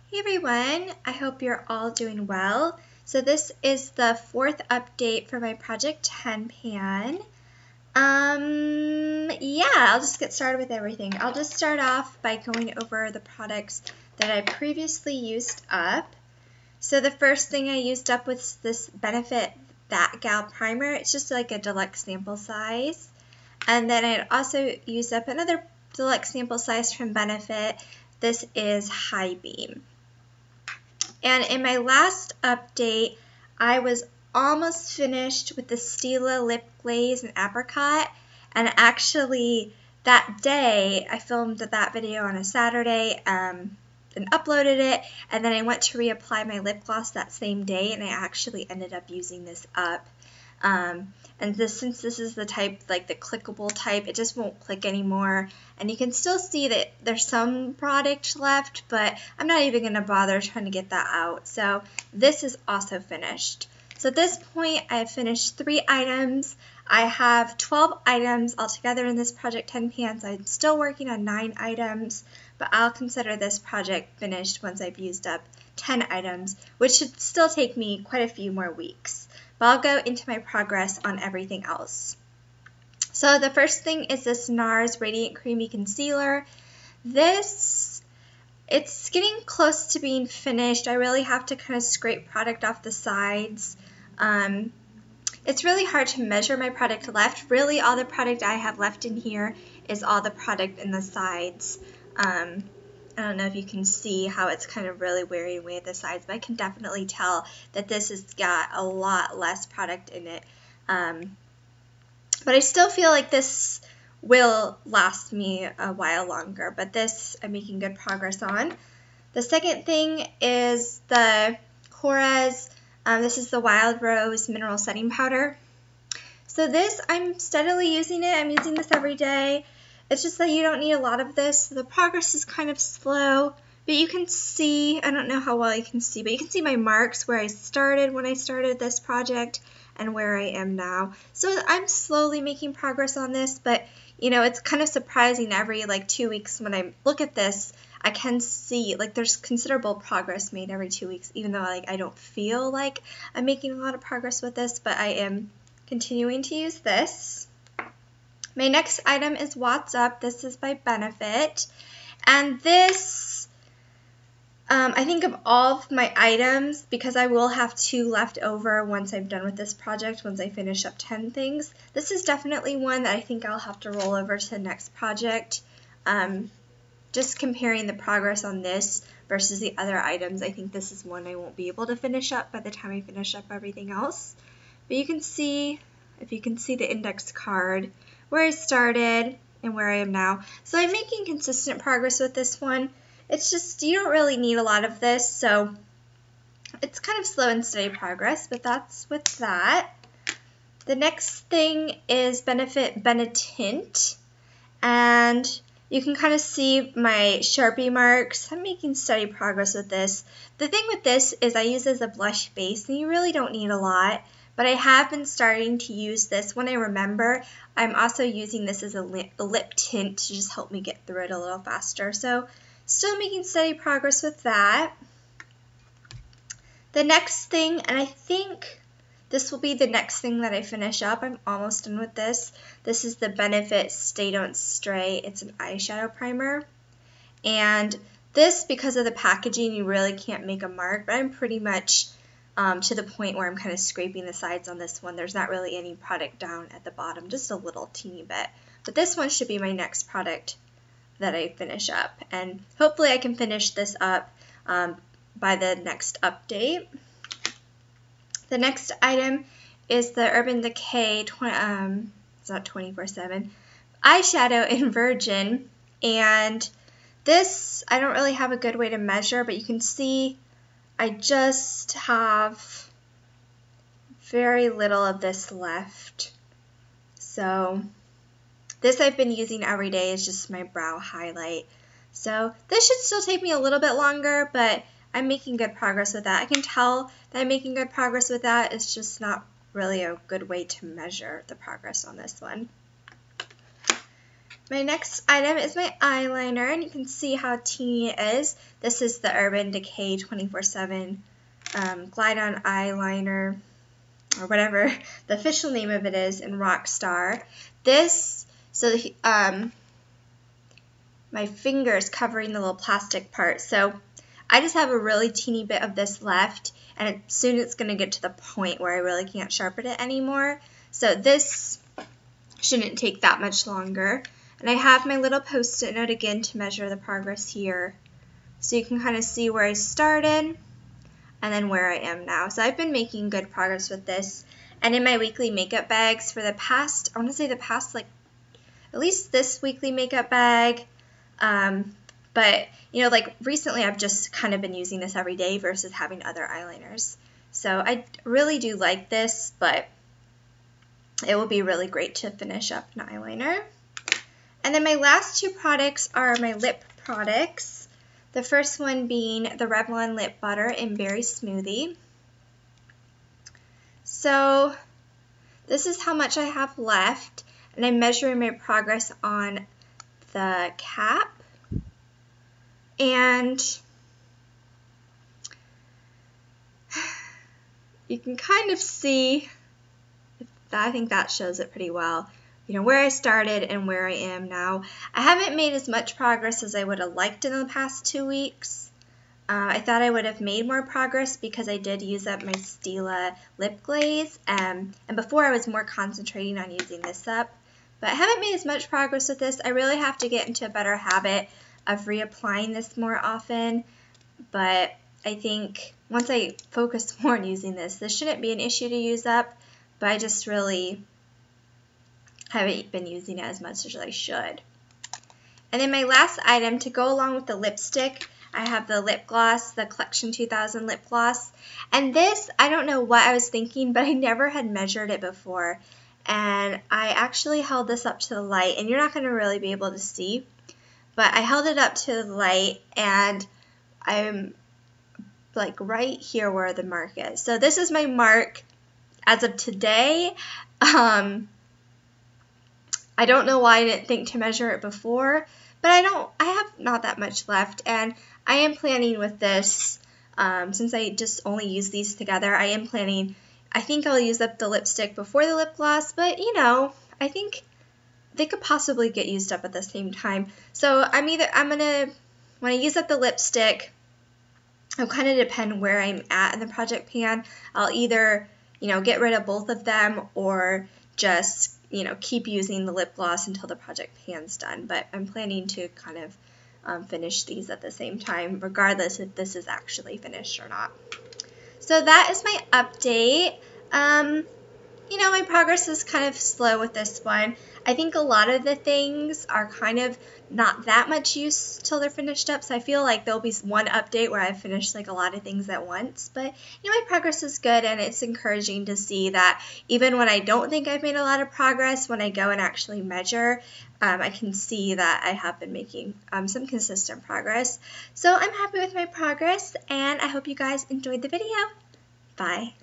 Hey everyone, I hope you're all doing well. So this is the fourth update for my Project 10 pan. I'll just get started with everything. I'll just start off by going over the products that I previously used up. So the first thing I used up was this Benefit That Gal Primer. It's just like a deluxe sample size. And then I also used up another deluxe sample size from Benefit. This is High Beam. And in my last update, I was almost finished with the Stila Lip Glaze and Apricot. And actually, that day, I filmed that video on a Saturday and uploaded it. And then I went to reapply my lip gloss that same day, and I actually ended up using this up. Since this is the type, like the clickable type, it just won't click anymore. And you can still see that there's some product left, but I'm not even going to bother trying to get that out. So this is also finished. So at this point, I have finished 3 items. I have 12 items altogether in this Project 10 pan, so I'm still working on 9 items, but I'll consider this project finished once I've used up 10 items, which should still take me quite a few more weeks. But I'll go into my progress on everything else. So the first thing is this NARS Radiant Creamy Concealer. It's getting close to being finished. I really have to kind of scrape product off the sides. It's really hard to measure my product left. Really, all the product I have left in here is all the product in the sides. I don't know if you can see how it's kind of really wearing away at the sides, but I can definitely tell that this has got a lot less product in it. But I still feel like this will last me a while longer, but this I'm making good progress on. The second thing is the Korres. This is the Wild Rose Mineral Setting Powder. So this, I'm steadily using it. I'm using this every day. It's just that you don't need a lot of this. The progress is kind of slow, but you can see, I don't know how well you can see, but you can see my marks where I started when I started this project and where I am now. So I'm slowly making progress on this, but you know, it's kind of surprising every like 2 weeks when I look at this, I can see like there's considerable progress made every 2 weeks, even though like I don't feel like I'm making a lot of progress with this, but I am continuing to use this. My next item is What's Up. This is by Benefit. And this, I think of all of my items, because I will have 2 left over once I'm done with this project, once I finish up 10 things. This is definitely one that I think I'll have to roll over to the next project. Just comparing the progress on this versus the other items, I think this is one I won't be able to finish up by the time I finish up everything else. But you can see, if you can see the index card, where I started and where I am now. So I'm making consistent progress with this one. It's just, you don't really need a lot of this, so it's kind of slow and steady progress, but that's with that. The next thing is Benefit Benetint, and you can kind of see my Sharpie marks. I'm making steady progress with this. The thing with this is I use it as a blush base, and you really don't need a lot. But I have been starting to use this when I remember. I'm also using this as a lip tint to just help me get through it a little faster. So still making steady progress with that. The next thing, and I think this will be the next thing that I finish up. I'm almost done with this. This is the Benefit Stay Don't Stray. It's an eyeshadow primer. And this, because of the packaging, you really can't make a mark, but I'm pretty much to the point where I'm kind of scraping the sides on this one. There's not really any product down at the bottom, just a little teeny bit. But this one should be my next product that I finish up. And hopefully I can finish this up by the next update. The next item is the Urban Decay, it's not 24/7, eyeshadow in Virgin. And this, I don't really have a good way to measure, but you can see I just have very little of this left. So this I've been using every day is just my brow highlight. So this should still take me a little bit longer, but I'm making good progress with that. I can tell that I'm making good progress with that. It's just not really a good way to measure the progress on this one. My next item is my eyeliner, and you can see how teeny it is. This is the Urban Decay 24/7 Glide On Eyeliner, or whatever the official name of it is, in Rockstar. My finger's covering the little plastic part, so I just have a really teeny bit of this left, and soon it's going to get to the point where I really can't sharpen it anymore. So this shouldn't take that much longer. And I have my little Post-it note again to measure the progress here. So you can kind of see where I started and then where I am now. So I've been making good progress with this. And in my weekly makeup bags for the past, I want to say the past, like, at least this weekly makeup bag. But, you know, like recently I've just kind of been using this every day versus having other eyeliners. So I really do like this, but it will be really great to finish up an eyeliner. And then my last two products are my lip products. The first one being the Revlon Lip Butter in Berry Smoothie. So this is how much I have left, and I'm measuring my progress on the cap. And you can kind of see, I think that shows it pretty well, you know, where I started and where I am now. I haven't made as much progress as I would have liked in the past 2 weeks. I thought I would have made more progress because I did use up my Stila lip glaze, and before I was more concentrating on using this up. But I haven't made as much progress with this. I really have to get into a better habit of reapplying this more often, but I think once I focus more on using this shouldn't be an issue to use up, but I just really haven't been using it as much as I should. And then my last item to go along with the lipstick, I have the lip gloss, the Collection 2000 lip gloss. And this, I don't know what I was thinking, but I never had measured it before. And I actually held this up to the light, and you're not going to really be able to see, but I held it up to the light, and I'm like right here where the mark is. So this is my mark as of today. I don't know why I didn't think to measure it before, but I have not that much left, and I am planning with this, since I just only use these together, I think I'll use up the lipstick before the lip gloss, but you know, I think they could possibly get used up at the same time. So when I use up the lipstick, it'll kind of depend where I'm at in the project pan. I'll either, you know, get rid of both of them or just, you know, keep using the lip gloss until the project pan's done. But I'm planning to kind of finish these at the same time, regardless if this is actually finished or not. So that is my update. You know, my progress is kind of slow with this one. I think a lot of the things are kind of not that much use till they're finished up, so I feel like there'll be one update where I've finished like a lot of things at once. But, you know, my progress is good, and it's encouraging to see that even when I don't think I've made a lot of progress, when I go and actually measure, I can see that I have been making some consistent progress. So I'm happy with my progress, and I hope you guys enjoyed the video. Bye.